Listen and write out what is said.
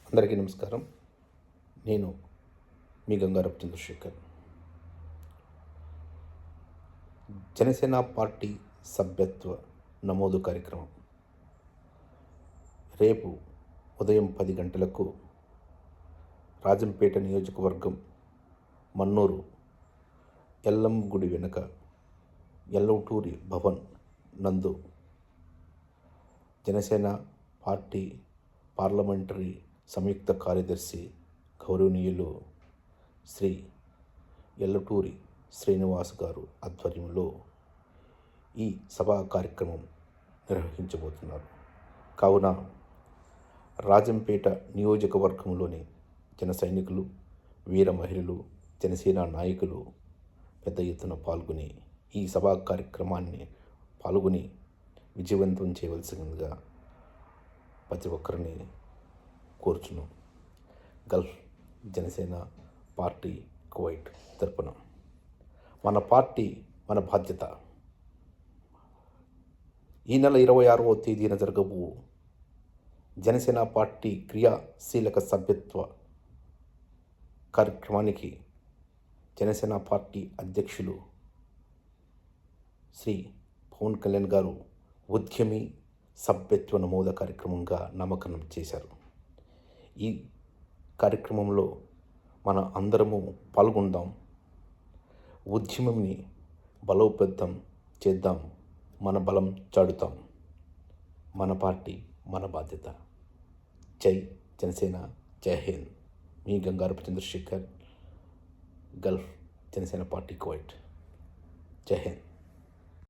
అందరికీ నమస్కారం. నేను మీ గంగారపు చంద్రశేఖర్. జనసేన పార్టీ సభ్యత్వ నమోదు కార్యక్రమం రేపు ఉదయం 10 గంటలకు రాజంపేట నియోజకవర్గం మన్నూరు ఎల్లమ్మ గుడి వెనుక ఎల్లటూరి భవన్ నందు జనసేన పార్టీ పార్లమెంటరీ సంయుక్త కార్యదర్శి గౌరవనీయులు శ్రీ ఎల్లటూరి శ్రీనివాస్ గారు ఆధ్వర్యంలో ఈ సభా కార్యక్రమం నిర్వహించబోతున్నారు. కావున రాజంపేట నియోజకవర్గంలోని జన సైనికులు, వీర మహిళలు, జనసేన నాయకులు పెద్ద ఎత్తున పాల్గొని ఈ సభా కార్యక్రమాన్ని పాల్గొని విజయవంతం చేయవలసిందిగా ప్రతి ఒక్కరిని కోరుచున్నాం. గల్ఫ్ జనసేన పార్టీ కువైట్ తరపున మన పార్టీ మన బాధ్యత. ఈ నెల 26వ తేదీన జరగబో జనసేన పార్టీ క్రియాశీలక సభ్యత్వ కార్యక్రమానికి జనసేన పార్టీ అధ్యక్షులు శ్రీ పవన్ కళ్యాణ్ గారు ఉద్యమి సభ్యత్వ నమోదు కార్యక్రమంగా నామకరణం చేశారు. ఈ కార్యక్రమంలో మన అందరము పాల్గొందాం, ఉద్యమంని బలోపేతం చేద్దాం, మన బలం చాటుతాం. మన పార్టీ మన బాధ్యత. జై జనసేన, జై హింద్. మీ Gangarapu Chandrashekar, gulf Janasena party Kuwait. జై హింద్.